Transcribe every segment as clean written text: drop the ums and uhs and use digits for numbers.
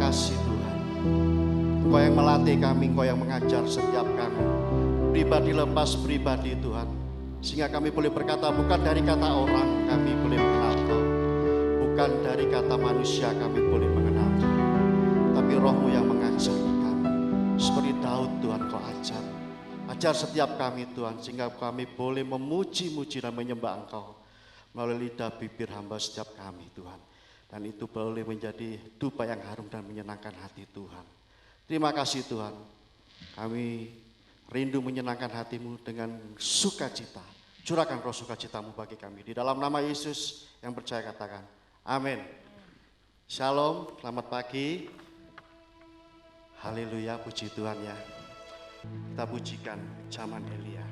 kasih Tuhan. Engkau yang melatih kami, Engkau yang mengajar setiap kami. Pribadi lepas pribadi Tuhan. Sehingga kami boleh berkata bukan dari kata orang kami boleh mengenal Kau. Bukan dari kata manusia kami boleh mengenal Kau. Tapi Roh-Mu yang mengajari kami. Seperti Daud Tuhan Kau ajar. Ajar setiap kami Tuhan. Sehingga kami boleh memuji-muji dan menyembah Engkau. Melalui lidah bibir hamba setiap kami Tuhan. Dan itu boleh menjadi dupa yang harum dan menyenangkan hati Tuhan. Terima kasih Tuhan. Kami rindu menyenangkan hati-Mu dengan sukacita. Curahkan roh sukacita-Mu bagi kami. Di dalam nama Yesus yang percaya katakan, amin. Shalom, selamat pagi. Haleluya, puji Tuhan ya. Kita pujikan zaman Elia.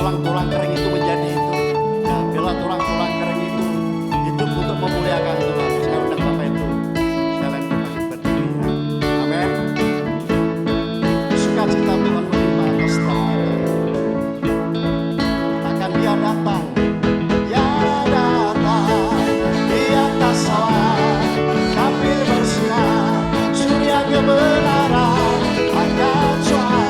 Tulang-tulang kering itu menjadi hidup. Ya, biarlah tulang-tulang kering itu hidup untuk memuliakan Tuhan. Saya undang Bapak itu. Sekalian kita berdiri. Amin. Sukacita Tuhan melimpah atas setiap kita. Akan Dia datang. Dia datang di atas awan. Tampil bersinar. Surya kebenaran akan suara.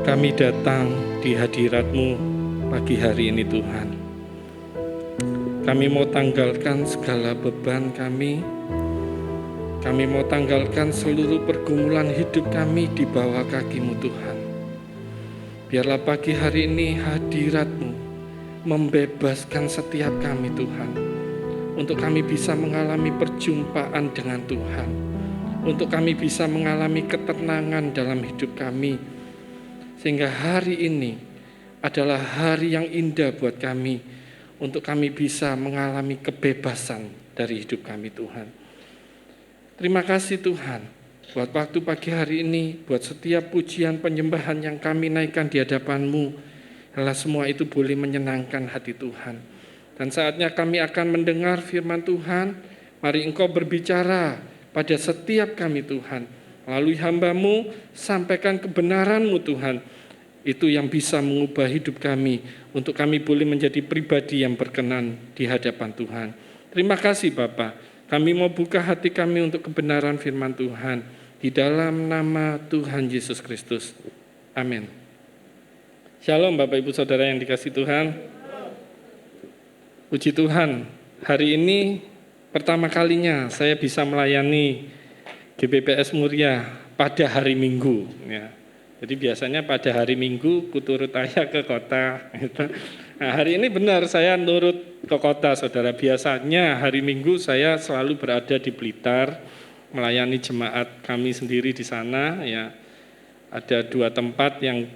Kami datang di hadirat-Mu pagi hari ini Tuhan. Kami mau tanggalkan segala beban kami. Kami mau tanggalkan seluruh pergumulan hidup kami di bawah kaki-Mu Tuhan. Biarlah pagi hari ini hadirat-Mu membebaskan setiap kami Tuhan. Untuk kami bisa mengalami perjumpaan dengan Tuhan. Untuk kami bisa mengalami ketenangan dalam hidup kami. Sehingga hari ini adalah hari yang indah buat kami. Untuk kami bisa mengalami kebebasan dari hidup kami Tuhan. Terima kasih Tuhan, buat waktu pagi hari ini, buat setiap pujian penyembahan yang kami naikkan di hadapan-Mu. Biarlah semua itu boleh menyenangkan hati Tuhan. Dan saatnya kami akan mendengar firman Tuhan, mari Engkau berbicara pada setiap kami Tuhan. Melalui hamba-Mu, sampaikan kebenaran-Mu Tuhan. Itu yang bisa mengubah hidup kami, untuk kami boleh menjadi pribadi yang berkenan di hadapan Tuhan. Terima kasih Bapak. Kami mau buka hati kami untuk kebenaran firman Tuhan. Di dalam nama Tuhan Yesus Kristus. Amin. Shalom Bapak Ibu Saudara yang dikasihi Tuhan. Puji Tuhan, hari ini pertama kalinya saya bisa melayani GBPS Muria pada hari Minggu. Ya. Jadi biasanya pada hari Minggu kuturut ayah ke kota. Nah, hari ini benar saya nurut ke kota saudara. Biasanya hari Minggu saya selalu berada di Blitar melayani jemaat kami sendiri di sana. Ya, ada 2 tempat yang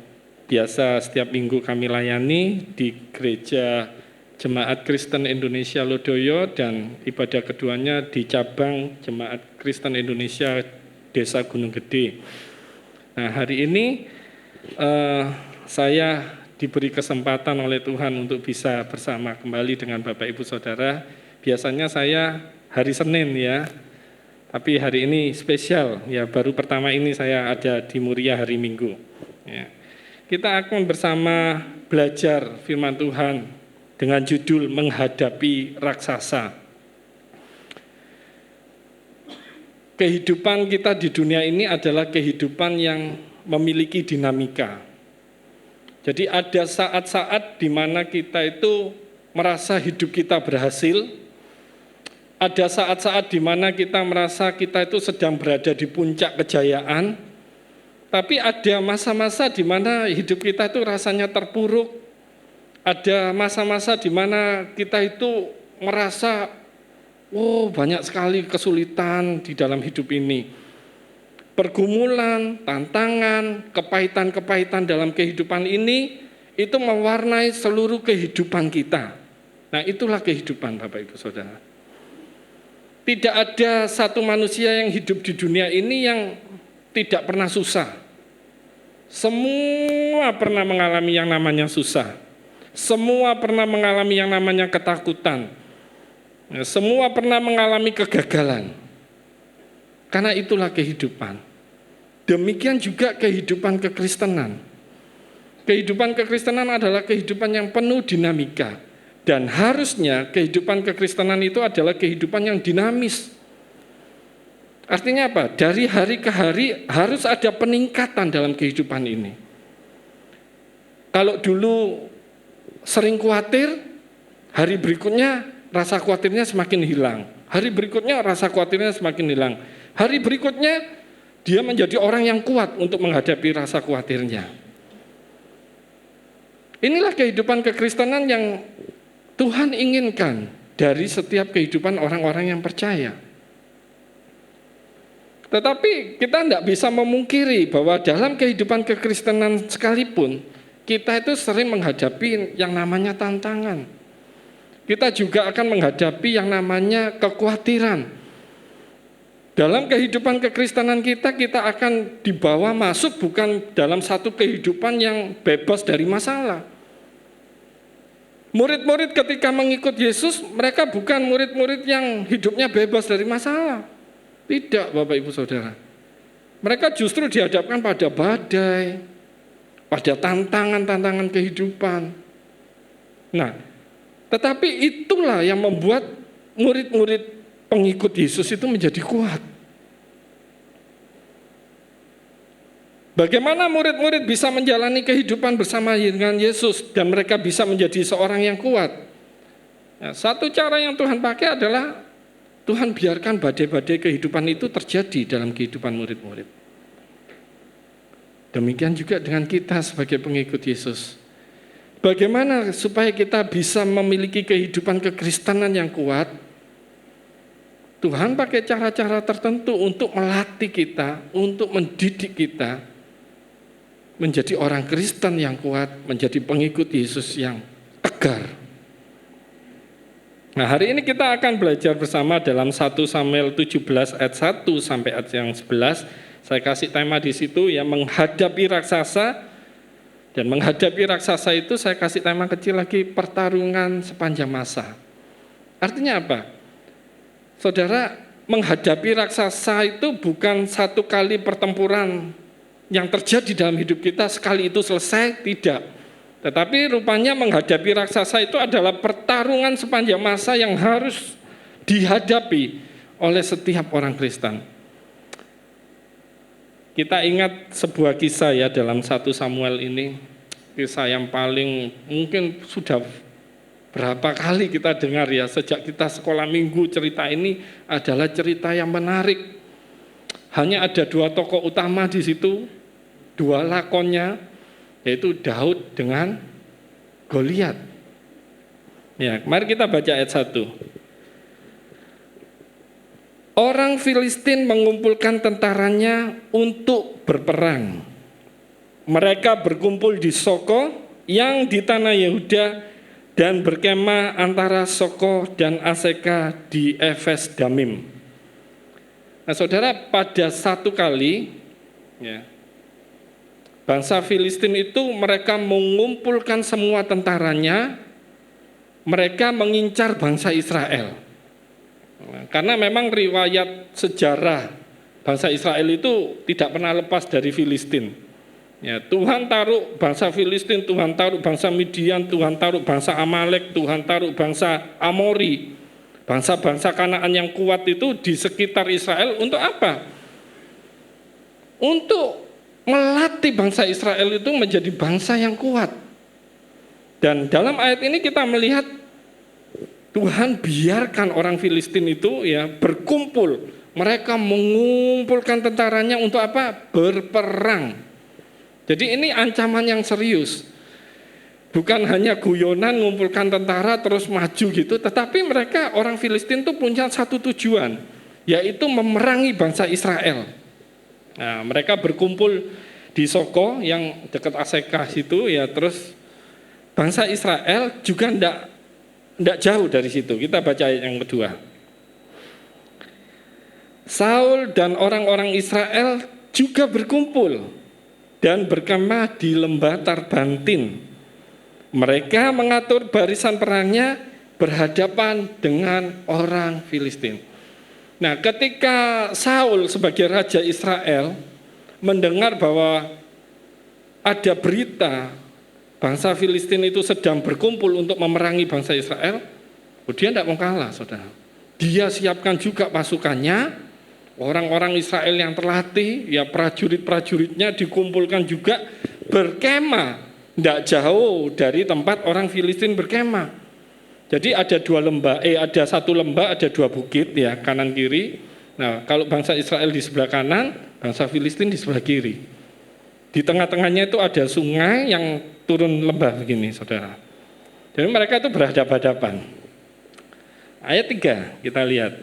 biasa setiap minggu kami layani, di gereja Jemaat Kristen Indonesia Lodoyo dan ibadah keduanya di cabang Jemaat Kristen Indonesia Desa Gunung Gede. Nah, hari ini saya diberi kesempatan oleh Tuhan untuk bisa bersama kembali dengan Bapak Ibu Saudara. Biasanya saya hari Senin ya, tapi hari ini spesial ya, baru pertama ini saya ada di Muria hari Minggu. Ya. Kita akan bersama belajar firman Tuhan dengan judul menghadapi raksasa. Kehidupan kita di dunia ini adalah kehidupan yang memiliki dinamika. Jadi ada saat-saat di mana kita itu merasa hidup kita berhasil, ada saat-saat di mana kita merasa kita itu sedang berada di puncak kejayaan, tapi ada masa-masa di mana hidup kita itu rasanya terpuruk, ada masa-masa di mana kita itu merasa, banyak sekali kesulitan di dalam hidup ini. Pergumulan, tantangan, kepahitan-kepahitan dalam kehidupan ini itu mewarnai seluruh kehidupan kita. Nah, itulah kehidupan Bapak Ibu Saudara. Tidak ada satu manusia yang hidup di dunia ini yang tidak pernah susah. Semua pernah mengalami yang namanya susah. Semua pernah mengalami yang namanya ketakutan. Semua pernah mengalami kegagalan. Karena itulah kehidupan. Demikian juga kehidupan kekristenan. Kehidupan kekristenan adalah kehidupan yang penuh dinamika. Dan harusnya kehidupan kekristenan itu adalah kehidupan yang dinamis. Artinya apa? Dari hari ke hari harus ada peningkatan dalam kehidupan ini. Kalau dulu sering khawatir, hari berikutnya rasa khawatirnya semakin hilang. Hari berikutnya rasa khawatirnya semakin hilang. Hari berikutnya dia menjadi orang yang kuat untuk menghadapi rasa khawatirnya. Inilah kehidupan kekristenan yang Tuhan inginkan dari setiap kehidupan orang-orang yang percaya. Tetapi kita tidak bisa memungkiri bahwa dalam kehidupan kekristenan sekalipun, kita itu sering menghadapi yang namanya tantangan. Kita juga akan menghadapi yang namanya kekhawatiran. Dalam kehidupan kekristenan kita akan dibawa masuk bukan dalam satu kehidupan yang bebas dari masalah. Murid-murid ketika mengikut Yesus, mereka bukan murid-murid yang hidupnya bebas dari masalah. Tidak, Bapak Ibu Saudara. Mereka justru dihadapkan pada badai, pada tantangan-tantangan kehidupan. Nah, tetapi itulah yang membuat murid-murid pengikut Yesus itu menjadi kuat. Bagaimana murid-murid bisa menjalani kehidupan bersama dengan Yesus dan mereka bisa menjadi seorang yang kuat? Nah, satu cara yang Tuhan pakai adalah Tuhan biarkan badai-badai kehidupan itu terjadi dalam kehidupan murid-murid. Demikian juga dengan kita sebagai pengikut Yesus. Bagaimana supaya kita bisa memiliki kehidupan kekristenan yang kuat? Tuhan pakai cara-cara tertentu untuk melatih kita, untuk mendidik kita menjadi orang Kristen yang kuat, menjadi pengikut Yesus yang tegar. Nah, hari ini kita akan belajar bersama dalam 1 Samuel 17 ayat 1 sampai ayat yang 11. Saya kasih tema di situ ya, menghadapi raksasa. Dan menghadapi raksasa itu saya kasih tema kecil lagi, pertarungan sepanjang masa. Artinya apa? Saudara, menghadapi raksasa itu bukan satu kali pertempuran yang terjadi dalam hidup kita, sekali itu selesai, tidak. Tetapi rupanya menghadapi raksasa itu adalah pertarungan sepanjang masa yang harus dihadapi oleh setiap orang Kristen. Kita ingat sebuah kisah ya dalam 1 Samuel ini, kisah yang paling mungkin sudah berapa kali kita dengar ya, sejak kita sekolah minggu. Cerita ini adalah cerita yang menarik. Hanya ada dua tokoh utama di situ, dua lakonnya, yaitu Daud dengan Goliat. Ya, mari kita baca ayat 1. Orang Filistin mengumpulkan tentaranya untuk berperang. Mereka berkumpul di Soko yang di tanah Yehuda dan berkemah antara Soko dan Aseka di Efes Damim. Nah, saudara, pada satu kali ya, bangsa Filistin itu mereka mengumpulkan semua tentaranya, mereka mengincar bangsa Israel. Karena memang riwayat sejarah bangsa Israel itu tidak pernah lepas dari Filistin. Ya, Tuhan taruh bangsa Filistin, Tuhan taruh bangsa Midian, Tuhan taruh bangsa Amalek, Tuhan taruh bangsa Amori, bangsa-bangsa Kanaan yang kuat itu di sekitar Israel untuk apa? Untuk melatih bangsa Israel itu menjadi bangsa yang kuat. Dan dalam ayat ini kita melihat Tuhan biarkan orang Filistin itu ya berkumpul. Mereka mengumpulkan tentaranya untuk apa? Berperang. Jadi ini ancaman yang serius. Bukan hanya guyonan mengumpulkan tentara terus maju gitu, tetapi mereka orang Filistin itu punya satu tujuan, yaitu memerangi bangsa Israel. Nah, mereka berkumpul di Soko yang dekat Aseka situ ya, terus bangsa Israel juga tidak jauh dari situ. Kita baca ayat yang kedua. Saul dan orang-orang Israel juga berkumpul dan berkemah di lembah Tarbantin. Mereka mengatur barisan perangnya berhadapan dengan orang Filistin. Nah, ketika Saul sebagai raja Israel mendengar bahwa ada berita bangsa Filistin itu sedang berkumpul untuk memerangi bangsa Israel, dia tidak mau kalah, saudara. Dia siapkan juga pasukannya, orang-orang Israel yang terlatih, ya prajurit-prajuritnya dikumpulkan juga berkemah, tidak jauh dari tempat orang Filistin berkemah. Jadi ada ada satu lembah, ada dua bukit ya, kanan kiri. Nah, kalau bangsa Israel di sebelah kanan, bangsa Filistin di sebelah kiri. Di tengah-tengahnya itu ada sungai yang turun lembah begini, saudara. Jadi mereka itu berhadapan-hadapan. Ayat 3 kita lihat.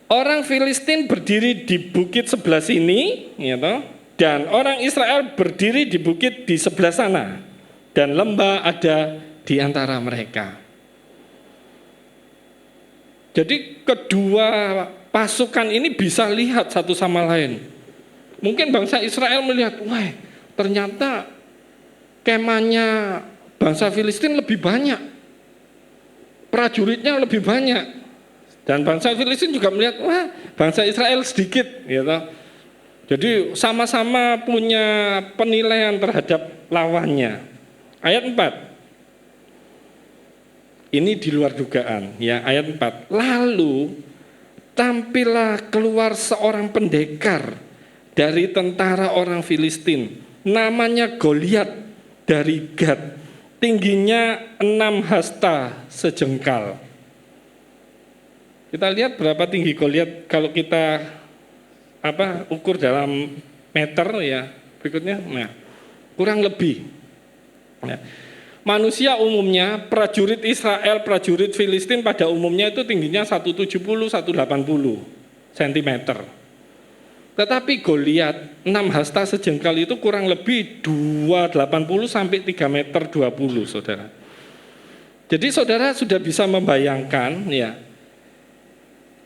Orang Filistin berdiri di bukit sebelah sini, gitu, dan orang Israel berdiri di bukit di sebelah sana. Dan lembah ada di antara mereka. Jadi kedua pasukan ini bisa lihat satu sama lain. Mungkin bangsa Israel melihat, wah ternyata kemahnya bangsa Filistin lebih banyak, prajuritnya lebih banyak. Dan bangsa Filistin juga melihat, wah bangsa Israel sedikit. Gitu. Jadi sama-sama punya penilaian terhadap lawannya. Ayat 4. Ini di luar dugaan. Ya, ayat 4. Lalu tampillah keluar seorang pendekar dari tentara orang Filistin, namanya Goliat dari Gat, tingginya 6 hasta sejengkal. Kita lihat berapa tinggi Goliat kalau kita ukur dalam meter ya, berikutnya. Nah, kurang lebih. Nah, manusia umumnya, prajurit Israel, prajurit Filistin pada umumnya itu tingginya 170-180 cm. Tetapi Goliat 6 hasta sejengkal itu kurang lebih 280 sampai 3 meter 20, saudara. Jadi saudara sudah bisa membayangkan ya,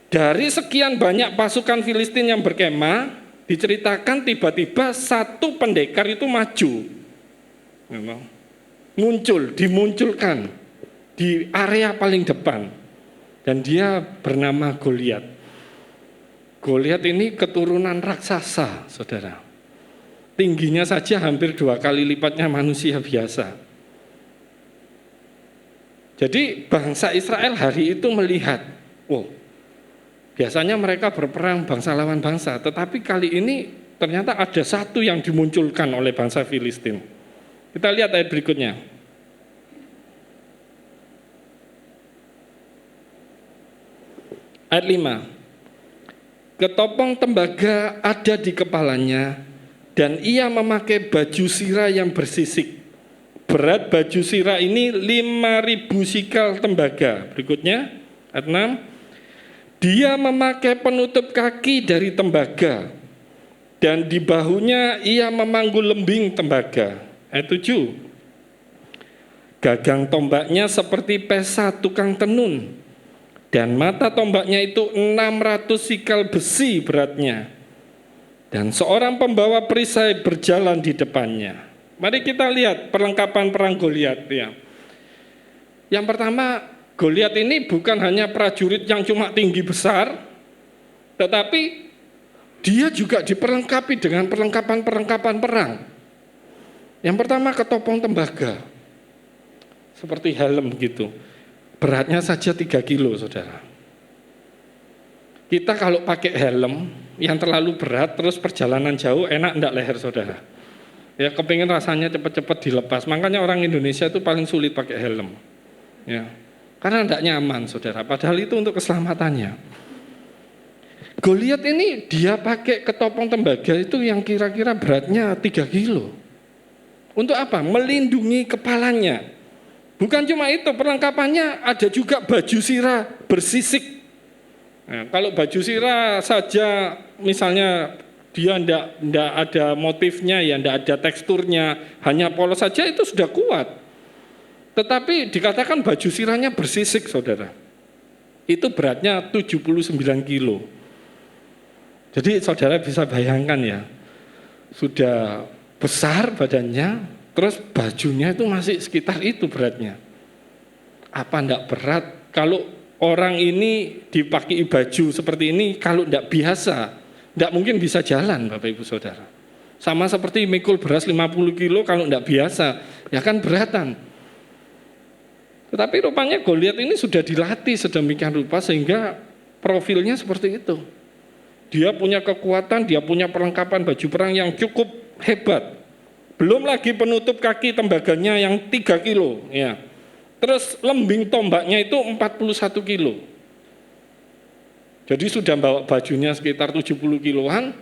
dari sekian banyak pasukan Filistin yang berkemah, diceritakan tiba-tiba satu pendekar itu maju. Memang dimunculkan di area paling depan, dan dia bernama Goliat. Goliat ini keturunan raksasa, saudara. Tingginya saja hampir 2 kali lipatnya manusia biasa. Jadi bangsa Israel hari itu melihat, biasanya mereka berperang bangsa lawan bangsa, tetapi kali ini ternyata ada satu yang dimunculkan oleh bangsa Filistin. Kita lihat ayat berikutnya. Ayat 5. Ketopong tembaga ada di kepalanya, dan ia memakai baju sirah yang bersisik. Berat baju sirah ini 5.000 sikal tembaga. Berikutnya, ayat 6. Dia memakai penutup kaki dari tembaga, dan di bahunya ia memanggul lembing tembaga. Ayat 7. Gagang tombaknya seperti pesa tukang tenun, dan mata tombaknya itu 600 sikal besi beratnya. Dan seorang pembawa perisai berjalan di depannya. Mari kita lihat perlengkapan perang Goliat ya. Yang pertama, Goliat ini bukan hanya prajurit yang cuma tinggi besar, tetapi dia juga diperlengkapi dengan perlengkapan perang. Yang pertama, ketopong tembaga, seperti helm gitu. Beratnya saja 3 kilo, saudara. Kita kalau pakai helm yang terlalu berat, terus perjalanan jauh, enak enggak leher, saudara? Ya, kepingin rasanya cepat-cepat dilepas. Makanya orang Indonesia itu paling sulit pakai helm. Ya, karena enggak nyaman, saudara. Padahal itu untuk keselamatannya. Goliat ini dia pakai ketopong tembaga itu yang kira-kira beratnya 3 kilo. Untuk apa? Melindungi kepalanya. Bukan cuma itu, perlengkapannya ada juga baju sirah bersisik. Nah, kalau baju sirah saja misalnya dia enggak ada motifnya, ya enggak ada teksturnya, hanya polos saja itu sudah kuat. Tetapi dikatakan baju sirahnya bersisik, saudara. Itu beratnya 79 kilo. Jadi saudara bisa bayangkan ya, sudah besar badannya, terus bajunya itu masih sekitar itu beratnya. Apa enggak berat? Kalau orang ini dipakai baju seperti ini, kalau enggak biasa, enggak mungkin bisa jalan, Bapak Ibu Saudara. Sama seperti mikul beras 50 kilo, kalau enggak biasa, ya kan beratan. Tetapi rupanya Goliat ini sudah dilatih sedemikian rupa sehingga profilnya seperti itu. Dia punya kekuatan, dia punya perlengkapan baju perang yang cukup hebat. Belum lagi penutup kaki tembaganya yang 3 kilo. Ya. Terus lembing tombaknya itu 41 kilo. Jadi sudah bawa bajunya sekitar 70 kiloan,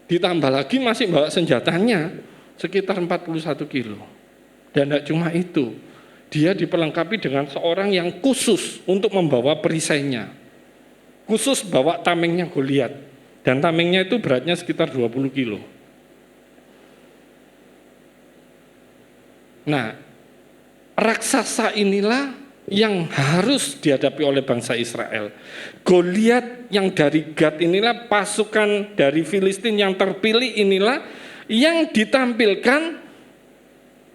ditambah lagi masih bawa senjatanya sekitar 41 kilo. Dan tidak cuma itu, dia diperlengkapi dengan seorang yang khusus untuk membawa perisainya. Khusus bawa tamengnya Goliat. Dan tamengnya itu beratnya sekitar 20 kilo. Nah, raksasa inilah yang harus dihadapi oleh bangsa Israel. Goliat yang dari Gat inilah, pasukan dari Filistin yang terpilih inilah yang ditampilkan,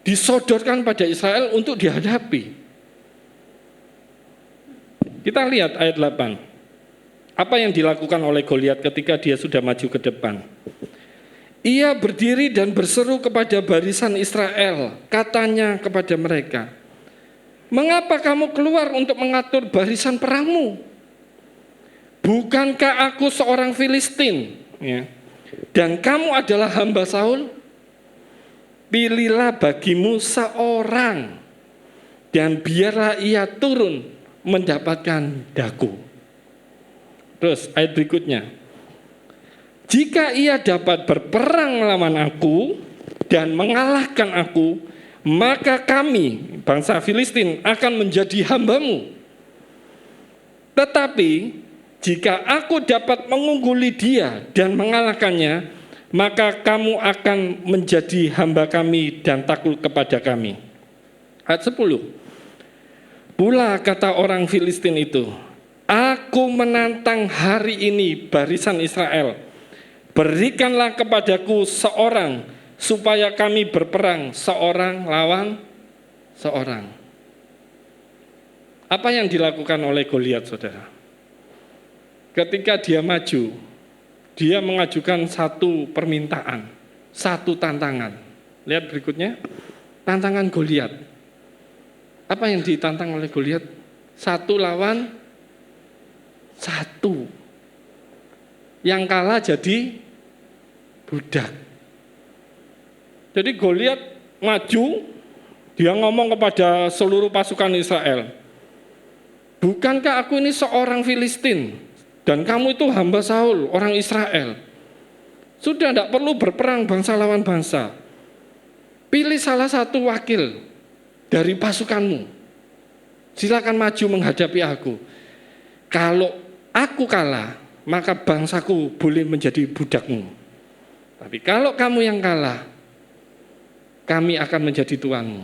disodorkan pada Israel untuk dihadapi. Kita lihat ayat 8. Apa yang dilakukan oleh Goliat ketika dia sudah maju ke depan? Ia berdiri dan berseru kepada barisan Israel, katanya kepada mereka, "Mengapa kamu keluar untuk mengatur barisan perangmu? Bukankah aku seorang Filistin?" Ya. dan kamu adalah hamba Saul, pilihlah bagimu seorang, dan biarlah ia turun mendapatkan daku. Terus ayat berikutnya, jika ia dapat berperang melawan aku dan mengalahkan aku, maka kami, bangsa Filistin, akan menjadi hambamu. Tetapi jika aku dapat mengungguli dia dan mengalahkannya, maka kamu akan menjadi hamba kami dan takluk kepada kami. Ayat 10. Pula kata orang Filistin itu, aku menantang hari ini barisan Israel, berikanlah kepadaku seorang supaya kami berperang seorang lawan seorang. Apa yang dilakukan oleh Goliat, saudara? Ketika dia maju, dia mengajukan satu permintaan, satu tantangan. Lihat berikutnya, tantangan Goliat. Apa yang ditantang oleh Goliat? 1 lawan 1. Yang kalah jadi budak. Jadi Goliat maju, dia ngomong kepada seluruh pasukan Israel, bukankah aku ini seorang Filistin? Dan kamu itu hamba Saul, orang Israel. Sudah tidak perlu berperang bangsa lawan bangsa. Pilih salah satu wakil dari pasukanmu. Silakan maju menghadapi aku. Kalau aku kalah, maka bangsaku boleh menjadi budakmu. Tapi kalau kamu yang kalah, kami akan menjadi tuanmu.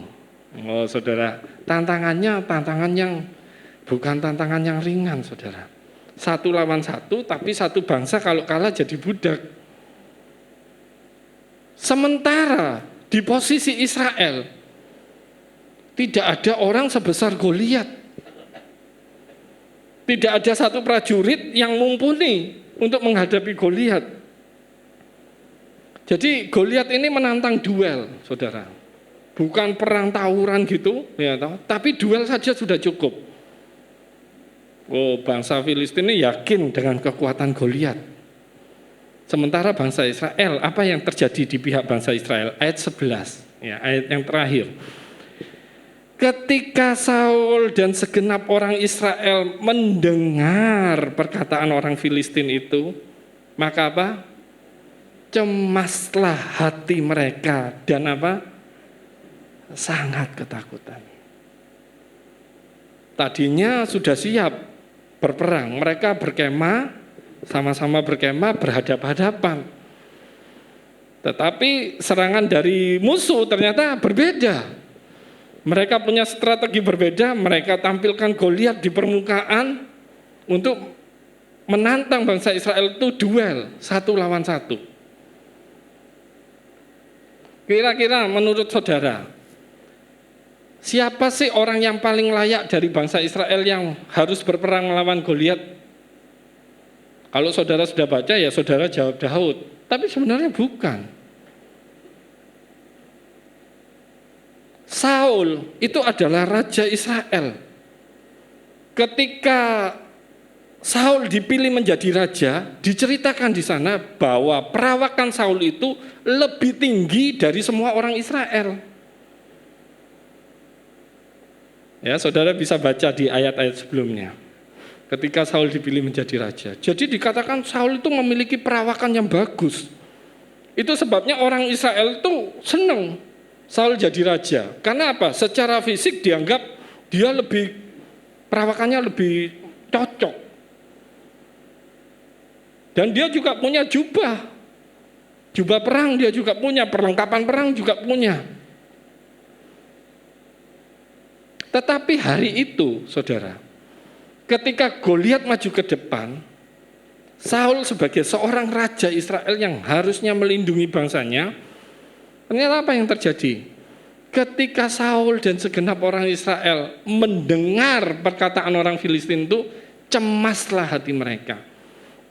Oh saudara, tantangannya tantangan yang bukan tantangan yang ringan, saudara. 1 lawan 1, tapi satu bangsa kalau kalah jadi budak. Sementara di posisi Israel tidak ada orang sebesar Goliat. Tidak ada satu prajurit yang mumpuni untuk menghadapi Goliat. Jadi Goliat ini menantang duel, saudara. Bukan perang tawuran gitu, ya, tapi duel saja sudah cukup. Oh, bangsa Filistin ini yakin dengan kekuatan Goliat. Sementara bangsa Israel, apa yang terjadi di pihak bangsa Israel? Ayat 11, ya, ayat yang terakhir. Ketika Saul dan segenap orang Israel mendengar perkataan orang Filistin itu, maka apa? Cemaslah hati mereka dan apa? Sangat ketakutan. Tadinya sudah siap berperang, mereka berkemah, sama-sama berkemah, berhadapan-hadapan. Tetapi serangan dari musuh ternyata berbeda. Mereka punya strategi berbeda, mereka tampilkan Goliat di permukaan untuk menantang bangsa Israel itu duel 1 lawan 1. Kira-kira menurut saudara, siapa sih orang yang paling layak dari bangsa Israel yang harus berperang melawan Goliat? Kalau saudara sudah baca ya saudara jawab Daud. Tapi sebenarnya bukan. Saul itu adalah raja Israel. Ketika Saul dipilih menjadi raja, diceritakan di sana bahwa perawakan Saul itu lebih tinggi dari semua orang Israel. Ya, saudara bisa baca di ayat-ayat sebelumnya. Ketika Saul dipilih menjadi raja. Jadi dikatakan Saul itu memiliki perawakan yang bagus. Itu sebabnya orang Israel itu senang Saul jadi raja. Karena apa? Secara fisik dianggap dia perawakannya lebih cocok. Dan dia juga punya jubah. Jubah perang dia juga punya, perlengkapan perang juga punya. Tetapi hari itu, saudara, ketika Goliat maju ke depan, Saul sebagai seorang raja Israel yang harusnya melindungi bangsanya, ternyata apa yang terjadi? Ketika Saul dan segenap orang Israel mendengar perkataan orang Filistin itu, cemaslah hati mereka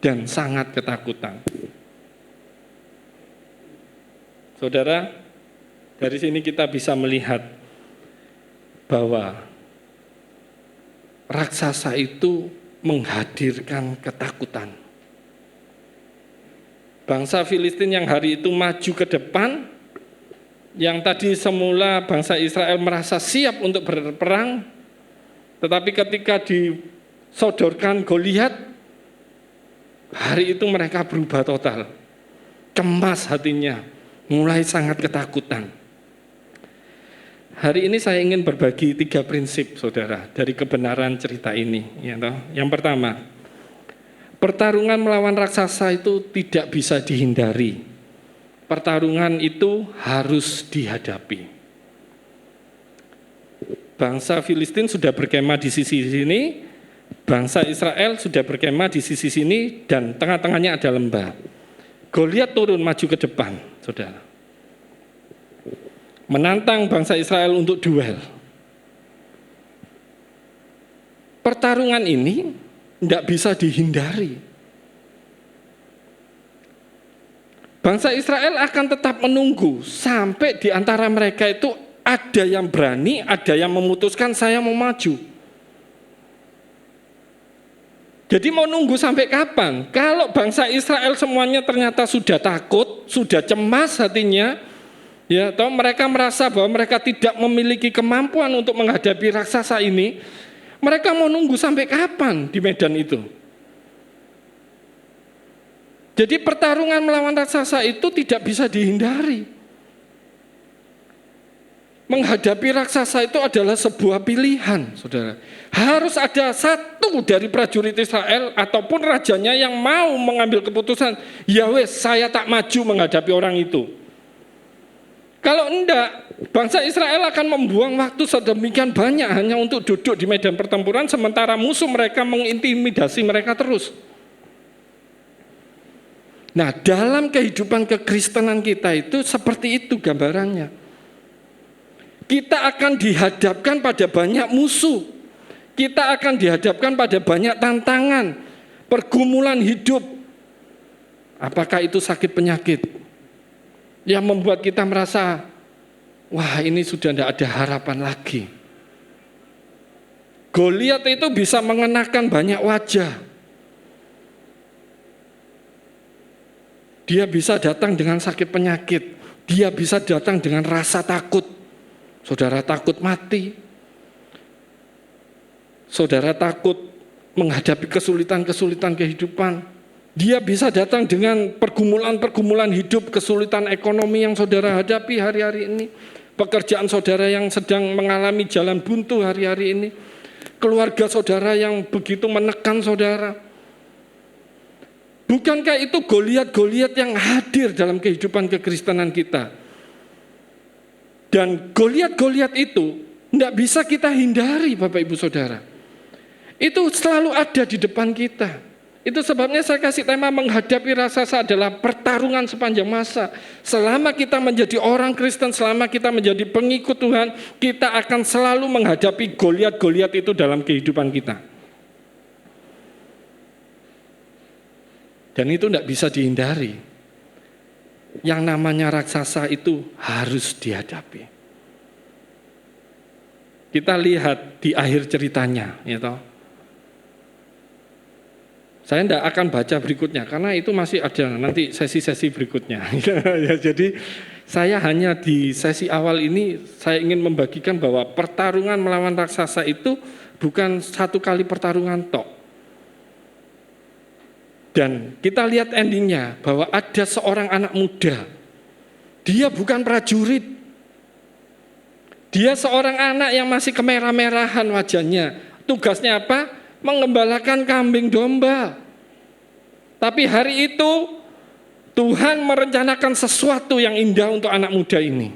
dan sangat ketakutan. Saudara, dari sini kita bisa melihat bahwa raksasa itu menghadirkan ketakutan. Bangsa Filistin yang hari itu maju ke depan, yang tadi semula bangsa Israel merasa siap untuk berperang, tetapi ketika disodorkan Goliat, hari itu mereka berubah total. Cemas hatinya, mulai sangat ketakutan. Hari ini saya ingin berbagi 3 prinsip, saudara, dari kebenaran cerita ini. Yang pertama, pertarungan melawan raksasa itu tidak bisa dihindari. Pertarungan itu harus dihadapi. Bangsa Filistin sudah berkemah di sisi sini, bangsa Israel sudah berkemah di sisi sini, dan tengah-tengahnya ada lembah. Goliat turun maju ke depan, saudara. Menantang bangsa Israel untuk duel. Pertarungan ini tidak bisa dihindari. Bangsa Israel akan tetap menunggu sampai di antara mereka itu ada yang berani, ada yang memutuskan saya mau maju. Jadi mau nunggu sampai kapan? Kalau bangsa Israel semuanya ternyata sudah takut, sudah cemas hatinya, ya, atau mereka merasa bahwa mereka tidak memiliki kemampuan untuk menghadapi raksasa ini, mereka mau nunggu sampai kapan di medan itu? Jadi pertarungan melawan raksasa itu tidak bisa dihindari. Menghadapi raksasa itu adalah sebuah pilihan, saudara. Harus ada satu dari prajurit Israel ataupun rajanya yang mau mengambil keputusan, ya wes, saya tak maju menghadapi orang itu. Kalau enggak, bangsa Israel akan membuang waktu sedemikian banyak hanya untuk duduk di medan pertempuran, sementara musuh mereka mengintimidasi mereka terus. Nah, dalam kehidupan kekristenan kita itu seperti itu gambarannya. Kita akan dihadapkan pada banyak musuh. Kita akan dihadapkan pada banyak tantangan, pergumulan hidup. Apakah itu sakit penyakit yang membuat kita merasa, wah ini sudah tidak ada harapan lagi. Goliat itu bisa mengenakan banyak wajah. Dia bisa datang dengan sakit penyakit. Dia bisa datang dengan rasa takut. Saudara takut mati. Saudara takut menghadapi kesulitan-kesulitan kehidupan. Dia bisa datang dengan pergumulan-pergumulan hidup, kesulitan ekonomi yang saudara hadapi hari-hari ini. Pekerjaan saudara yang sedang mengalami jalan buntu hari-hari ini. Keluarga saudara yang begitu menekan saudara. Bukankah itu Goliat-Goliat yang hadir dalam kehidupan kekristenan kita? Dan Goliat-Goliat itu tidak bisa kita hindari, Bapak Ibu Saudara. Itu selalu ada di depan kita. Itu sebabnya saya kasih tema menghadapi raksasa adalah pertarungan sepanjang masa. Selama kita menjadi orang Kristen, selama kita menjadi pengikut Tuhan, kita akan selalu menghadapi Goliat-Goliat itu dalam kehidupan kita. Dan itu tidak bisa dihindari. Yang namanya raksasa itu harus dihadapi. Kita lihat di akhir ceritanya, ya toh. Saya tidak akan baca berikutnya karena itu masih ada nanti sesi-sesi berikutnya. Jadi saya hanya di sesi awal ini saya ingin membagikan bahwa pertarungan melawan raksasa itu bukan satu kali pertarungan tok. Dan kita lihat endingnya bahwa ada seorang anak muda. Dia bukan prajurit. Dia seorang anak yang masih kemerah-merahan wajahnya. Tugasnya apa? Mengembalakan kambing domba. Tapi hari itu Tuhan merencanakan sesuatu yang indah untuk anak muda ini.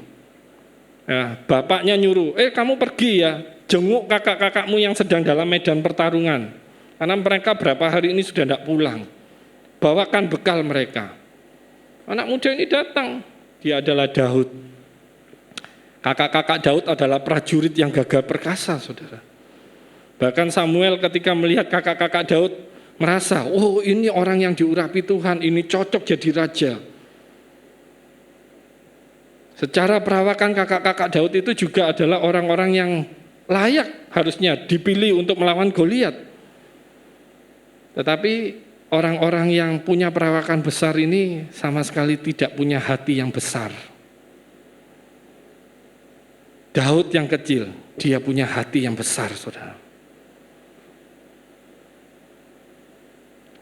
Ya, bapaknya nyuruh, kamu pergi ya, jenguk kakak-kakakmu yang sedang dalam medan pertarungan. Karena mereka berapa hari ini sudah tidak pulang. Bawakan bekal mereka. Anak muda ini datang. Dia adalah Daud. Kakak-kakak Daud adalah prajurit yang gagah perkasa, saudara. Bahkan Samuel ketika melihat kakak-kakak Daud merasa, oh ini orang yang diurapi Tuhan, ini cocok jadi raja. Secara perawakan kakak-kakak Daud itu juga adalah orang-orang yang layak harusnya dipilih untuk melawan Goliat. Tetapi orang-orang yang punya perawakan besar ini sama sekali tidak punya hati yang besar. Daud yang kecil, dia punya hati yang besar, saudara.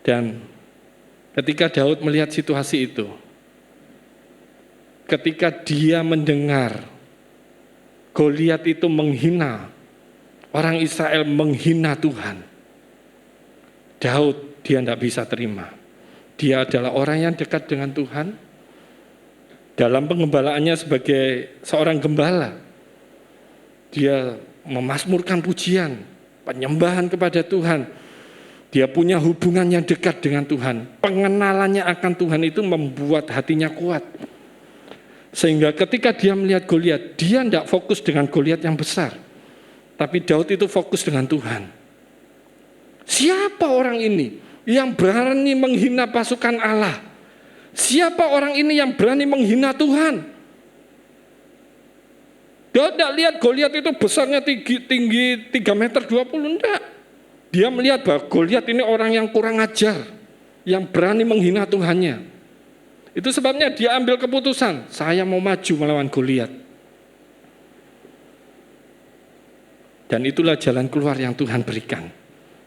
Dan ketika Daud melihat situasi itu, ketika dia mendengar Goliat itu menghina, orang Israel menghina Tuhan, Daud dia tidak bisa terima. Dia adalah orang yang dekat dengan Tuhan. Dalam pengembalaannya sebagai seorang gembala, dia memasmurkan pujian, penyembahan kepada Tuhan. Dia punya hubungan yang dekat dengan Tuhan. Pengenalannya akan Tuhan itu membuat hatinya kuat. Sehingga ketika dia melihat Goliat, dia tidak fokus dengan Goliat yang besar. Tapi Daud itu fokus dengan Tuhan. Siapa orang ini yang berani menghina pasukan Allah? Siapa orang ini yang berani menghina Tuhan? Daud tidak lihat Goliat itu besarnya tinggi 3,20 meter, enggak. Dia melihat bahwa Goliat ini orang yang kurang ajar, yang berani menghina Tuhannya. Itu sebabnya dia ambil keputusan, saya mau maju melawan Goliat. Dan itulah jalan keluar yang Tuhan berikan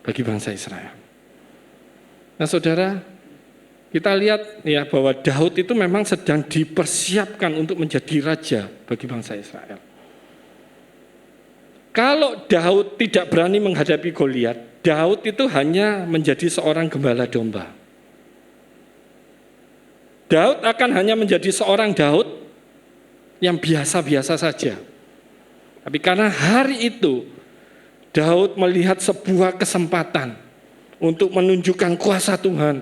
bagi bangsa Israel. Nah saudara, kita lihat ya bahwa Daud itu memang sedang dipersiapkan untuk menjadi raja bagi bangsa Israel. Kalau Daud tidak berani menghadapi Goliat, Daud itu hanya menjadi seorang gembala domba. Daud akan hanya menjadi seorang Daud yang biasa-biasa saja. Tapi karena hari itu Daud melihat sebuah kesempatan untuk menunjukkan kuasa Tuhan.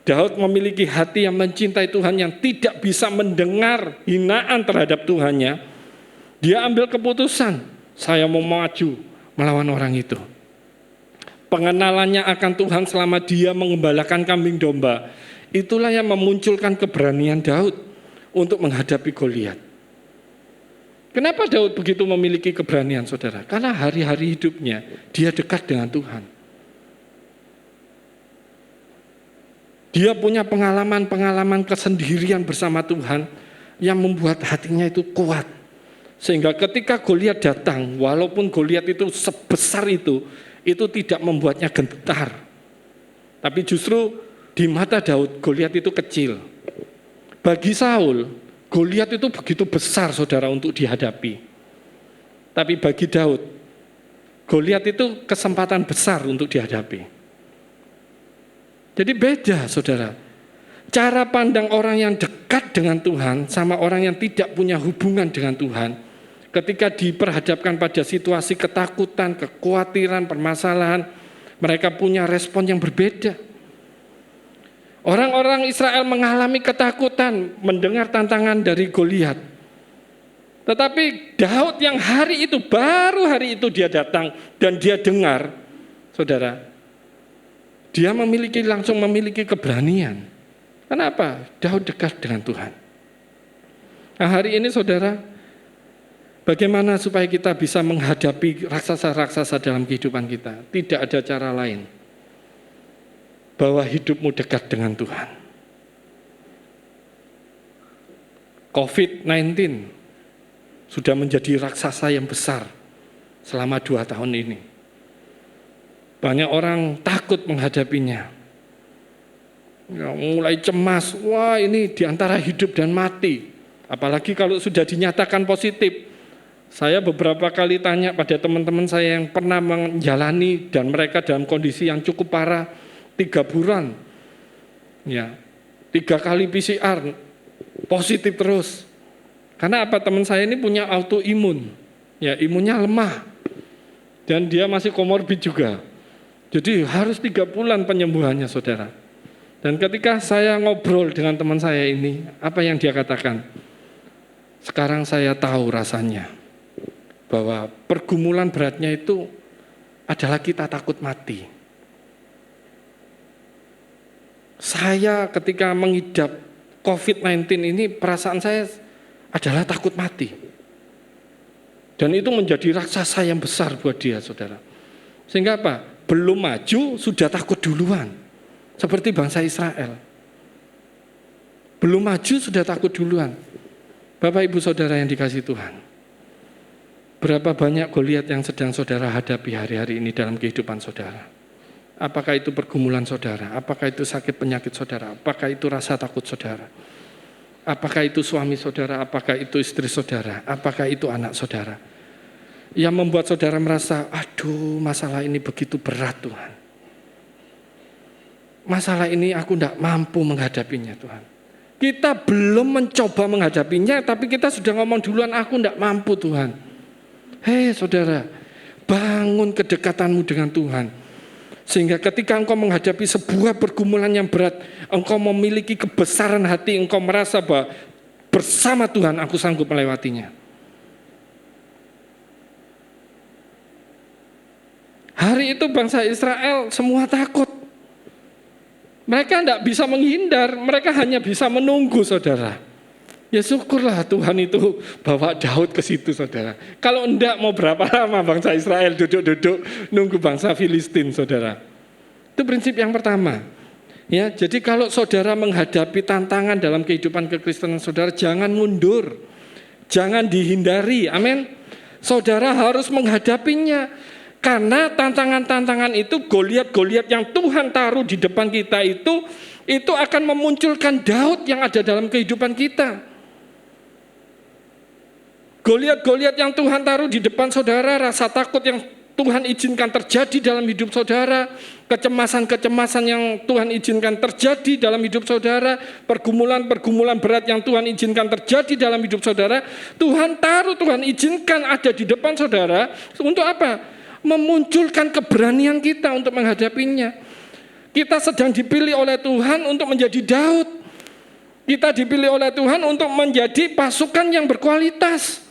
Daud memiliki hati yang mencintai Tuhan, yang tidak bisa mendengar hinaan terhadap Tuhannya. Dia ambil keputusan, saya mau maju melawan orang itu. Pengenalannya akan Tuhan selama dia mengembalakan kambing domba, itulah yang memunculkan keberanian Daud untuk menghadapi Goliat. Kenapa Daud begitu memiliki keberanian, saudara? Karena hari-hari hidupnya dia dekat dengan Tuhan. Dia punya pengalaman-pengalaman kesendirian bersama Tuhan yang membuat hatinya itu kuat. Sehingga ketika Goliat datang, walaupun Goliat itu sebesar itu tidak membuatnya gentar. Tapi justru di mata Daud, Goliat itu kecil. Bagi Saul, Goliat itu begitu besar, saudara, untuk dihadapi. Tapi bagi Daud, Goliat itu kesempatan besar untuk dihadapi. Jadi beda, saudara. Cara pandang orang yang dekat dengan Tuhan sama orang yang tidak punya hubungan dengan Tuhan, ketika diperhadapkan pada situasi ketakutan, kekhawatiran, permasalahan, mereka punya respon yang berbeda. Orang-orang Israel mengalami ketakutan mendengar tantangan dari Goliat. Tetapi Daud yang baru hari itu dia datang dan dia dengar, saudara, dia langsung memiliki keberanian. Kenapa? Daud dekat dengan Tuhan. Nah, hari ini saudara, bagaimana supaya kita bisa menghadapi raksasa-raksasa dalam kehidupan kita? Tidak ada cara lain. Bahwa hidupmu dekat dengan Tuhan. COVID-19 sudah menjadi raksasa yang besar selama 2 tahun ini. Banyak orang takut menghadapinya. Ya, mulai cemas, wah ini diantara hidup dan mati. Apalagi kalau sudah dinyatakan positif. Saya beberapa kali tanya pada teman-teman saya yang pernah menjalani dan mereka dalam kondisi yang cukup parah, 3 bulan, ya 3 kali PCR positif terus. Karena apa? Teman saya ini punya autoimun, ya imunnya lemah dan dia masih komorbid juga. Jadi harus 3 bulan penyembuhannya, saudara. Dan ketika saya ngobrol dengan teman saya ini, apa yang dia katakan? Sekarang saya tahu rasanya bahwa pergumulan beratnya itu adalah kita takut mati. Saya ketika mengidap COVID-19 ini, perasaan saya adalah takut mati. Dan itu menjadi raksasa yang besar buat dia, saudara. Sehingga apa? Belum maju, sudah takut duluan. Seperti bangsa Israel. Belum maju sudah takut duluan. Bapak ibu saudara yang dikasihi Tuhan. Berapa banyak Goliat yang sedang saudara hadapi hari-hari ini dalam kehidupan saudara? Apakah itu pergumulan saudara? Apakah itu sakit penyakit saudara? Apakah itu rasa takut saudara? Apakah itu suami saudara? Apakah itu istri saudara? Apakah itu anak saudara? Yang membuat saudara merasa, aduh masalah ini begitu berat Tuhan. Masalah ini aku tidak mampu menghadapinya Tuhan. Kita belum mencoba menghadapinya, tapi kita sudah ngomong duluan, aku tidak mampu Tuhan. Hei saudara, bangun kedekatanmu dengan Tuhan. Sehingga ketika engkau menghadapi sebuah pergumulan yang berat, engkau memiliki kebesaran hati, engkau merasa bahwa bersama Tuhan aku sanggup melewatinya. Hari itu bangsa Israel semua takut. Mereka tidak bisa menghindar, mereka hanya bisa menunggu saudara. Ya syukurlah Tuhan itu bawa Daud ke situ saudara. Kalau enggak mau berapa lama bangsa Israel duduk-duduk nunggu bangsa Filistin saudara. Itu prinsip yang pertama. Ya, jadi kalau saudara menghadapi tantangan dalam kehidupan kekristenan saudara, jangan mundur. Jangan dihindari, amin. Saudara harus menghadapinya. Karena tantangan-tantangan itu, Goliat-Goliat yang Tuhan taruh di depan kita itu akan memunculkan Daud yang ada dalam kehidupan kita. Goliat-Goliat yang Tuhan taruh di depan saudara, rasa takut yang Tuhan izinkan terjadi dalam hidup saudara, kecemasan-kecemasan yang Tuhan izinkan terjadi dalam hidup saudara, pergumulan-pergumulan berat yang Tuhan izinkan terjadi dalam hidup saudara, Tuhan taruh, Tuhan izinkan ada di depan saudara, untuk apa? Memunculkan keberanian kita untuk menghadapinya. Kita sedang dipilih oleh Tuhan untuk menjadi Daud. Kita dipilih oleh Tuhan untuk menjadi pasukan yang berkualitas.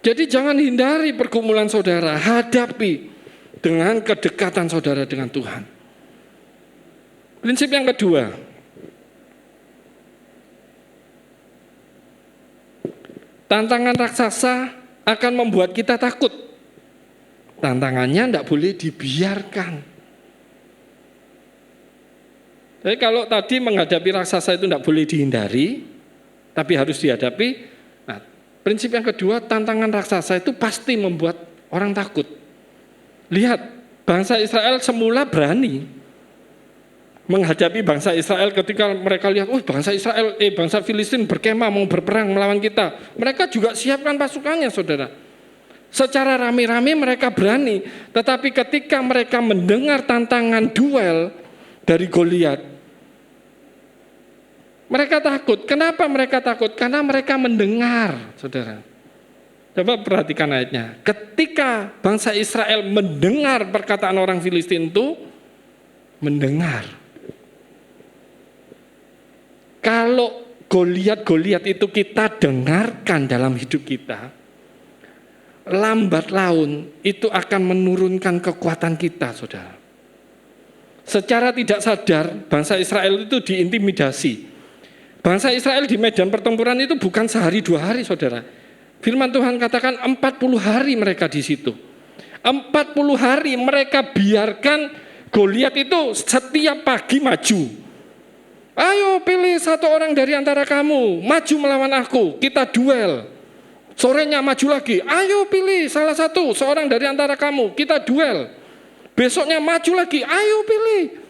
Jadi jangan hindari pergumulan saudara, hadapi dengan kedekatan saudara dengan Tuhan. Prinsip yang kedua, tantangan raksasa akan membuat kita takut. Tantangannya tidak boleh dibiarkan. Jadi kalau tadi menghadapi raksasa itu tidak boleh dihindari, tapi harus dihadapi. Nah, prinsip yang kedua, tantangan raksasa itu pasti membuat orang takut. Lihat, bangsa Israel semula berani menghadapi bangsa Israel ketika mereka lihat, bangsa Filistin berkemah mau berperang melawan kita. Mereka juga siapkan pasukannya, saudara. Secara rame-rame mereka berani, tetapi ketika mereka mendengar tantangan duel dari Goliat, mereka takut. Kenapa mereka takut? Karena mereka mendengar, saudara. Coba perhatikan ayatnya. Ketika bangsa Israel mendengar perkataan orang Filistin itu, mendengar. Kalau Goliat itu kita dengarkan dalam hidup kita, lambat laun itu akan menurunkan kekuatan kita, saudara. Secara tidak sadar, bangsa Israel itu diintimidasi. Bangsa Israel di medan pertempuran itu bukan sehari 2 hari, saudara. Firman Tuhan katakan 40 hari mereka di situ. 40 hari mereka biarkan Goliat itu setiap pagi maju. Ayo pilih satu orang dari antara kamu, maju melawan aku, kita duel. Sorenya maju lagi, ayo pilih salah satu, seorang dari antara kamu, kita duel. Besoknya maju lagi, ayo pilih.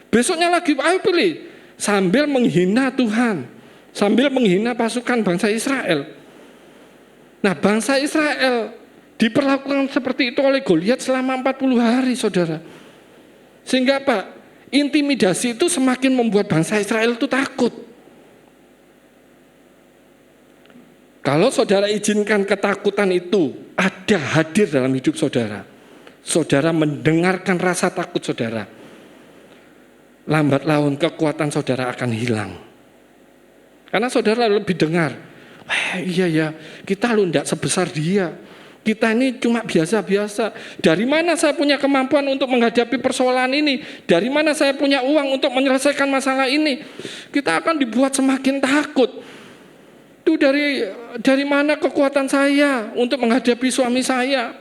Besoknya lagi, ayo pilih. Sambil menghina Tuhan, sambil menghina pasukan bangsa Israel. Nah, bangsa Israel diperlakukan seperti itu oleh Goliat selama 40 hari, saudara. Sehingga apa? Intimidasi itu semakin membuat bangsa Israel itu takut. Kalau saudara izinkan ketakutan itu ada hadir dalam hidup saudara, saudara mendengarkan rasa takut saudara, lambat laun kekuatan saudara akan hilang. Karena saudara lebih dengar, iya ya, kita lu enggak sebesar dia. Kita ini cuma biasa-biasa. Dari mana saya punya kemampuan untuk menghadapi persoalan ini? Dari mana saya punya uang untuk menyelesaikan masalah ini? Kita akan dibuat semakin takut. Itu dari mana kekuatan saya untuk menghadapi suami saya?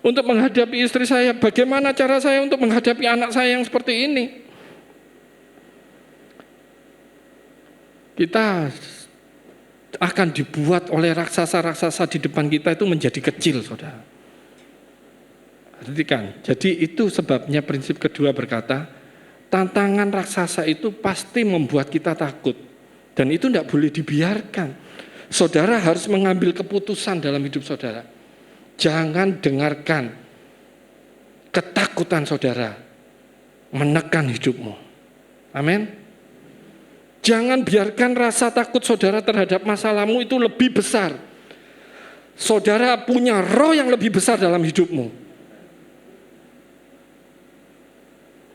untuk menghadapi istri saya? Bagaimana cara saya untuk menghadapi anak saya yang seperti ini? Kita akan dibuat oleh raksasa-raksasa di depan kita itu menjadi kecil, saudara. Perhatikan, jadi itu sebabnya prinsip kedua berkata, tantangan raksasa itu pasti membuat kita takut. Dan itu tidak boleh dibiarkan. Saudara harus mengambil keputusan dalam hidup saudara. Jangan dengarkan ketakutan saudara menekan hidupmu. Amin. Jangan biarkan rasa takut saudara terhadap masalahmu itu lebih besar. Saudara punya roh yang lebih besar dalam hidupmu.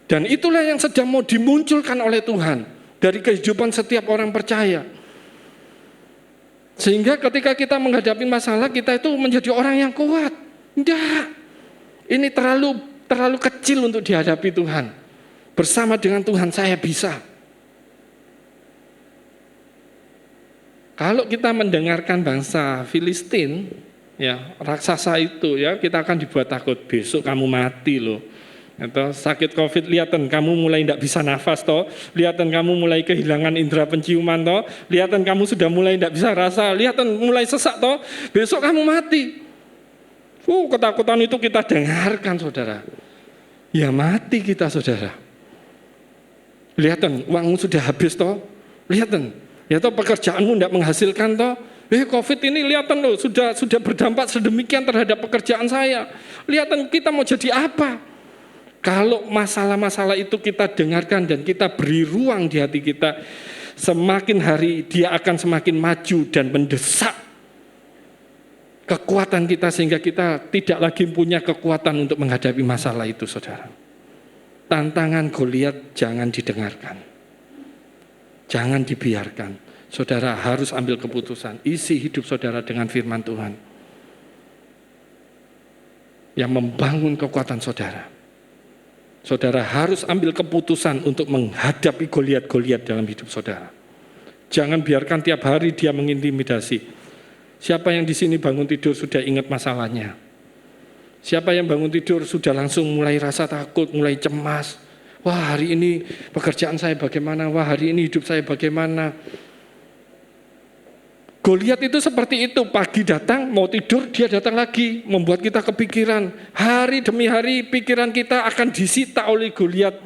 Dan itulah yang sedang mau dimunculkan oleh Tuhan dari kehidupan setiap orang percaya. Sehingga ketika kita menghadapi masalah, kita itu menjadi orang yang kuat. Tidak, ini terlalu kecil untuk dihadapi Tuhan. Bersama dengan Tuhan saya bisa. Kalau kita mendengarkan bangsa Filistin, ya raksasa itu, ya kita akan dibuat takut. Besok kamu mati loh. Atau sakit COVID, lihatan kamu mulai tidak bisa nafas toh, lihatan kamu mulai kehilangan indera penciuman toh, lihatan kamu sudah mulai tidak bisa rasa, lihatan mulai sesak toh, besok kamu mati. Ketakutan itu kita dengarkan saudara. Ya mati kita saudara. Lihatan uangmu sudah habis toh, lihatan, ya toh pekerjaanmu tidak menghasilkan toh. COVID ini lihatan loh sudah berdampak sedemikian terhadap pekerjaan saya. Lihatan kita mau jadi apa? Kalau masalah-masalah itu kita dengarkan dan kita beri ruang di hati kita, semakin hari dia akan semakin maju dan mendesak kekuatan kita sehingga kita tidak lagi punya kekuatan untuk menghadapi masalah itu, saudara. Tantangan Goliat jangan didengarkan. Jangan dibiarkan. Saudara harus ambil keputusan. Isi hidup saudara dengan firman Tuhan yang membangun kekuatan saudara. Saudara harus ambil keputusan untuk menghadapi Goliat-Goliat dalam hidup saudara. Jangan biarkan tiap hari dia mengintimidasi. Siapa yang di sini bangun tidur sudah ingat masalahnya? Siapa yang bangun tidur sudah langsung mulai rasa takut, mulai cemas? Wah, hari ini pekerjaan saya bagaimana? Wah, hari ini hidup saya bagaimana? Goliat itu seperti itu, pagi datang, mau tidur, dia datang lagi, membuat kita kepikiran. Hari demi hari pikiran kita akan disita oleh Goliat.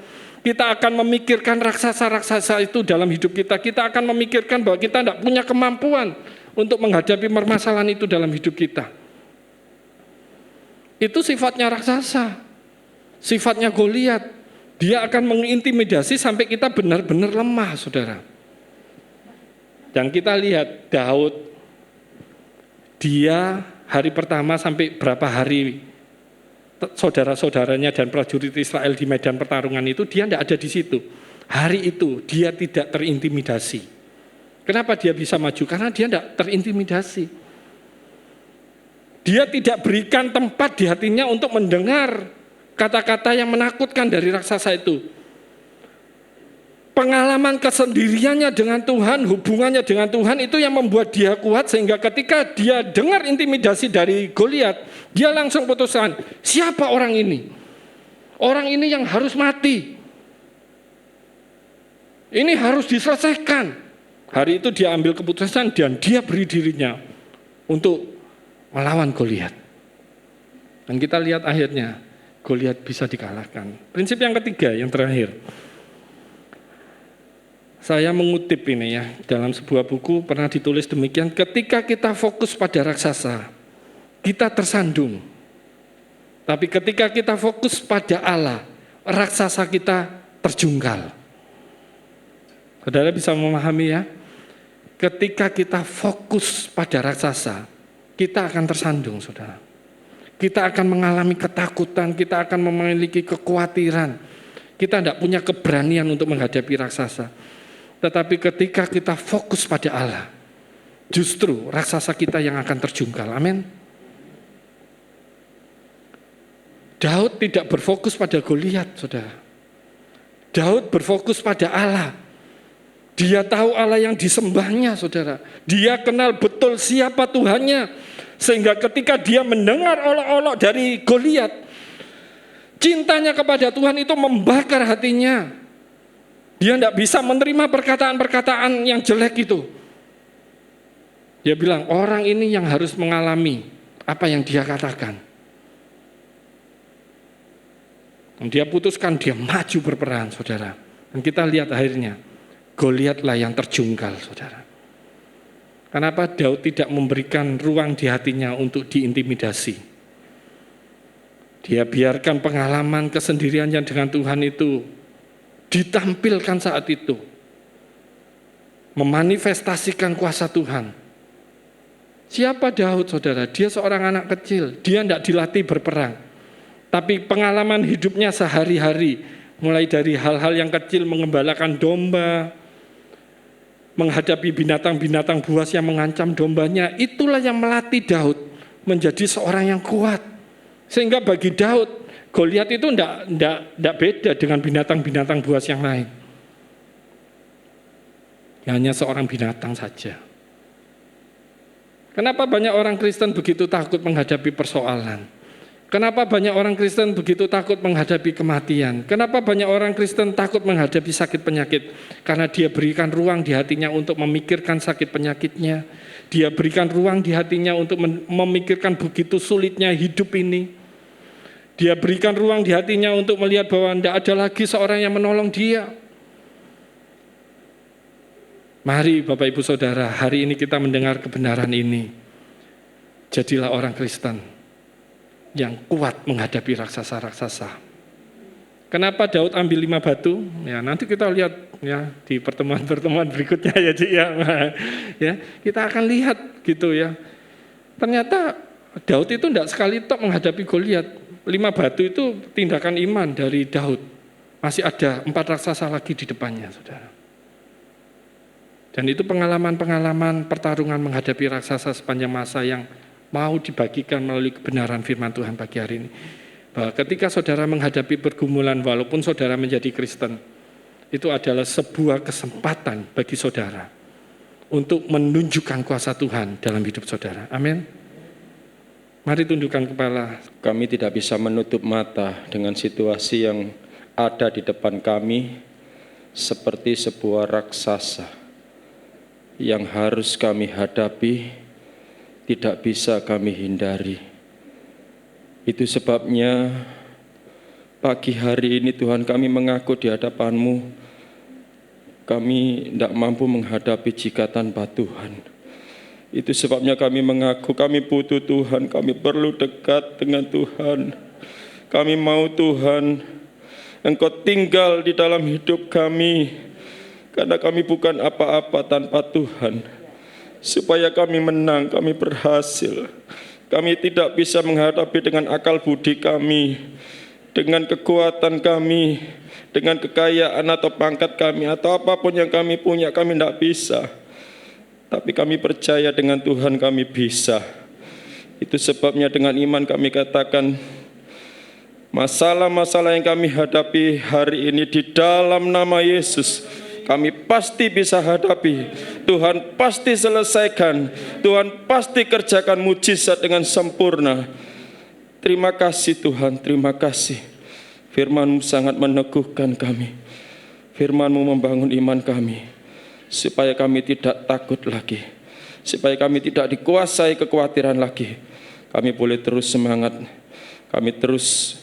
Kita akan memikirkan raksasa-raksasa itu dalam hidup kita. Kita akan memikirkan bahwa kita tidak punya kemampuan untuk menghadapi permasalahan itu dalam hidup kita. Itu sifatnya raksasa, sifatnya Goliat. Dia akan mengintimidasi sampai kita benar-benar lemah, saudara. Dan kita lihat Daud, dia hari pertama sampai berapa hari saudara-saudaranya dan prajurit Israel di medan pertarungan itu, dia tidak ada di situ. Hari itu dia tidak terintimidasi. Kenapa dia bisa maju? Karena dia tidak terintimidasi. Dia tidak berikan tempat di hatinya untuk mendengar kata-kata yang menakutkan dari raksasa itu. Pengalaman kesendiriannya dengan Tuhan, hubungannya dengan Tuhan itu yang membuat dia kuat sehingga ketika dia dengar intimidasi dari Goliat, dia langsung putuskan, siapa orang ini? Orang ini yang harus mati. Ini harus diselesaikan. Hari itu dia ambil keputusan dan dia beri dirinya untuk melawan Goliat. Dan kita lihat akhirnya Goliat bisa dikalahkan. Prinsip yang ketiga, yang terakhir. Saya mengutip ini ya, dalam sebuah buku pernah ditulis demikian, ketika kita fokus pada raksasa, kita tersandung. Tapi ketika kita fokus pada Allah, raksasa kita terjungkal. Saudara bisa memahami ya? Ketika kita fokus pada raksasa, kita akan tersandung, saudara. Kita akan mengalami ketakutan, kita akan memiliki kekhawatiran. Kita tidak punya keberanian untuk menghadapi raksasa. Tetapi ketika kita fokus pada Allah, justru raksasa kita yang akan terjungkal. Amin. Daud tidak berfokus pada Goliat, saudara. Daud berfokus pada Allah. Dia tahu Allah yang disembahnya, saudara. Dia kenal betul siapa Tuhannya. Sehingga ketika dia mendengar olok-olok dari Goliat, cintanya kepada Tuhan itu membakar hatinya. Dia tidak bisa menerima perkataan-perkataan yang jelek itu. Dia bilang, orang ini yang harus mengalami apa yang dia katakan. Dan dia putuskan, dia maju berperang, saudara. Dan kita lihat akhirnya, Goliatlah yang terjungkal, saudara. Kenapa Daud tidak memberikan ruang di hatinya untuk diintimidasi? Dia biarkan pengalaman kesendiriannya dengan Tuhan itu ditampilkan saat itu. Memanifestasikan kuasa Tuhan. Siapa Daud, saudara? Dia seorang anak kecil. Dia tidak dilatih berperang. Tapi pengalaman hidupnya sehari-hari, mulai dari hal-hal yang kecil, mengembalakan domba, menghadapi binatang-binatang buas yang mengancam dombanya, itulah yang melatih Daud menjadi seorang yang kuat. Sehingga bagi Daud, Goliat itu tidak beda dengan binatang-binatang buas yang lain. Hanya seorang binatang saja. Kenapa banyak orang Kristen begitu takut menghadapi persoalan? Kenapa banyak orang Kristen begitu takut menghadapi kematian? Kenapa banyak orang Kristen takut menghadapi sakit penyakit? Karena dia berikan ruang di hatinya untuk memikirkan sakit penyakitnya. Dia berikan ruang di hatinya untuk memikirkan begitu sulitnya hidup ini. Dia berikan ruang di hatinya untuk melihat bahwa tidak ada lagi seorang yang menolong dia. Mari Bapak Ibu Saudara, hari ini kita mendengar kebenaran ini. Jadilah orang Kristen yang kuat menghadapi raksasa-raksasa. Kenapa Daud ambil 5 batu? Ya, nanti kita lihat ya di pertemuan-pertemuan berikutnya ya, Cik, ya. Ya, kita akan lihat gitu ya. Ternyata Daud itu tidak sekali tok menghadapi Goliat. 5 batu itu tindakan iman dari Daud. Masih ada 4 raksasa lagi di depannya, saudara. Dan itu pengalaman-pengalaman pertarungan menghadapi raksasa sepanjang masa yang mau dibagikan melalui kebenaran firman Tuhan pagi hari ini. Bahwa ketika saudara menghadapi pergumulan walaupun saudara menjadi Kristen, itu adalah sebuah kesempatan bagi saudara untuk menunjukkan kuasa Tuhan dalam hidup saudara. Amin. Mari tundukkan kepala. Kami tidak bisa menutup mata dengan situasi yang ada di depan kami seperti sebuah raksasa yang harus kami hadapi, tidak bisa kami hindari. Itu sebabnya pagi hari ini Tuhan kami mengaku di hadapan-Mu, kami tidak mampu menghadapi jika tanpa Tuhan. Itu sebabnya kami mengaku kami butuh Tuhan, kami perlu dekat dengan Tuhan. Kami mau Tuhan, Engkau tinggal di dalam hidup kami, karena kami bukan apa-apa tanpa Tuhan. Supaya kami menang, kami berhasil. Kami tidak bisa menghadapi dengan akal budi kami, dengan kekuatan kami, dengan kekayaan atau pangkat kami, atau apapun yang kami punya, kami tidak bisa. Tapi kami percaya dengan Tuhan kami bisa. Itu sebabnya dengan iman kami katakan, masalah-masalah yang kami hadapi hari ini di dalam nama Yesus, kami pasti bisa hadapi. Tuhan pasti selesaikan. Tuhan pasti kerjakan mujizat dengan sempurna. Terima kasih Tuhan, terima kasih. Firman-Mu sangat meneguhkan kami. Firman-Mu membangun iman kami. Supaya kami tidak takut lagi. Supaya kami tidak dikuasai kekhawatiran lagi. Kami boleh terus semangat. Kami terus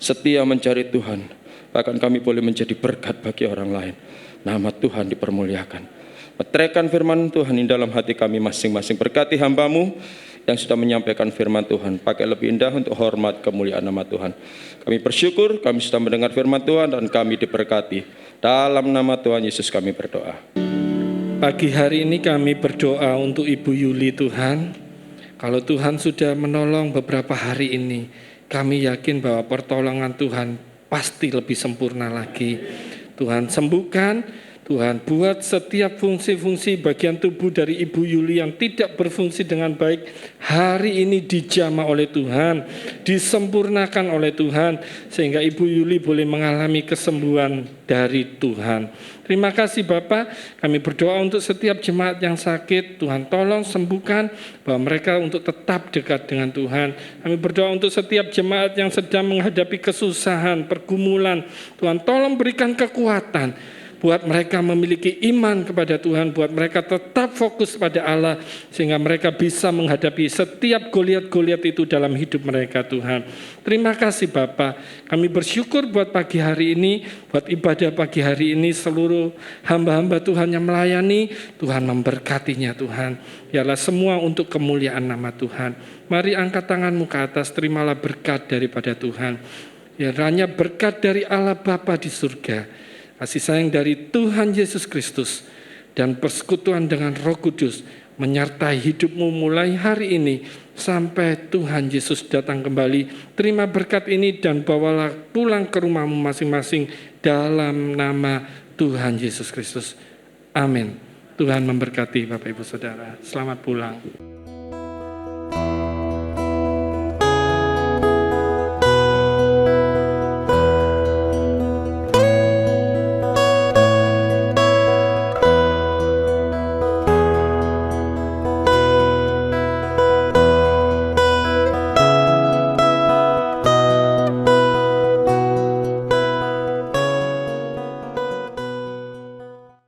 setia mencari Tuhan. Bahkan kami boleh menjadi berkat bagi orang lain. Nama Tuhan dipermuliakan. Meteraikan firman Tuhan di dalam hati kami masing-masing. Berkati hamba-Mu yang sudah menyampaikan firman Tuhan. Pakai lebih indah untuk hormat kemuliaan nama Tuhan. Kami bersyukur kami sudah mendengar firman Tuhan dan kami diberkati. Dalam nama Tuhan Yesus kami berdoa. Pagi hari ini kami berdoa untuk Ibu Yuli Tuhan. Kalau Tuhan sudah menolong beberapa hari ini, kami yakin bahwa pertolongan Tuhan pasti lebih sempurna lagi. Tuhan sembuhkan Tuhan, buat setiap fungsi-fungsi bagian tubuh dari Ibu Yuli yang tidak berfungsi dengan baik, hari ini dijamah oleh Tuhan, disempurnakan oleh Tuhan, sehingga Ibu Yuli boleh mengalami kesembuhan dari Tuhan. Terima kasih Bapak, kami berdoa untuk setiap jemaat yang sakit, Tuhan tolong sembuhkan, bahwa mereka untuk tetap dekat dengan Tuhan. Kami berdoa untuk setiap jemaat yang sedang menghadapi kesusahan, pergumulan, Tuhan tolong berikan kekuatan, buat mereka memiliki iman kepada Tuhan, buat mereka tetap fokus pada Allah, sehingga mereka bisa menghadapi setiap Goliat-Goliat itu dalam hidup mereka Tuhan. Terima kasih Bapa, kami bersyukur buat pagi hari ini, buat ibadah pagi hari ini, seluruh hamba-hamba Tuhan yang melayani, Tuhan memberkatinya Tuhan. Biarlah semua untuk kemuliaan nama Tuhan. Mari angkat tanganmu ke atas, terimalah berkat daripada Tuhan. Kiranya berkat dari Allah Bapa di surga, kasih sayang dari Tuhan Yesus Kristus, dan persekutuan dengan Roh Kudus menyertai hidupmu mulai hari ini sampai Tuhan Yesus datang kembali. Terima berkat ini dan bawalah pulang ke rumahmu masing-masing dalam nama Tuhan Yesus Kristus. Amin. Tuhan memberkati Bapak Ibu Saudara. Selamat pulang.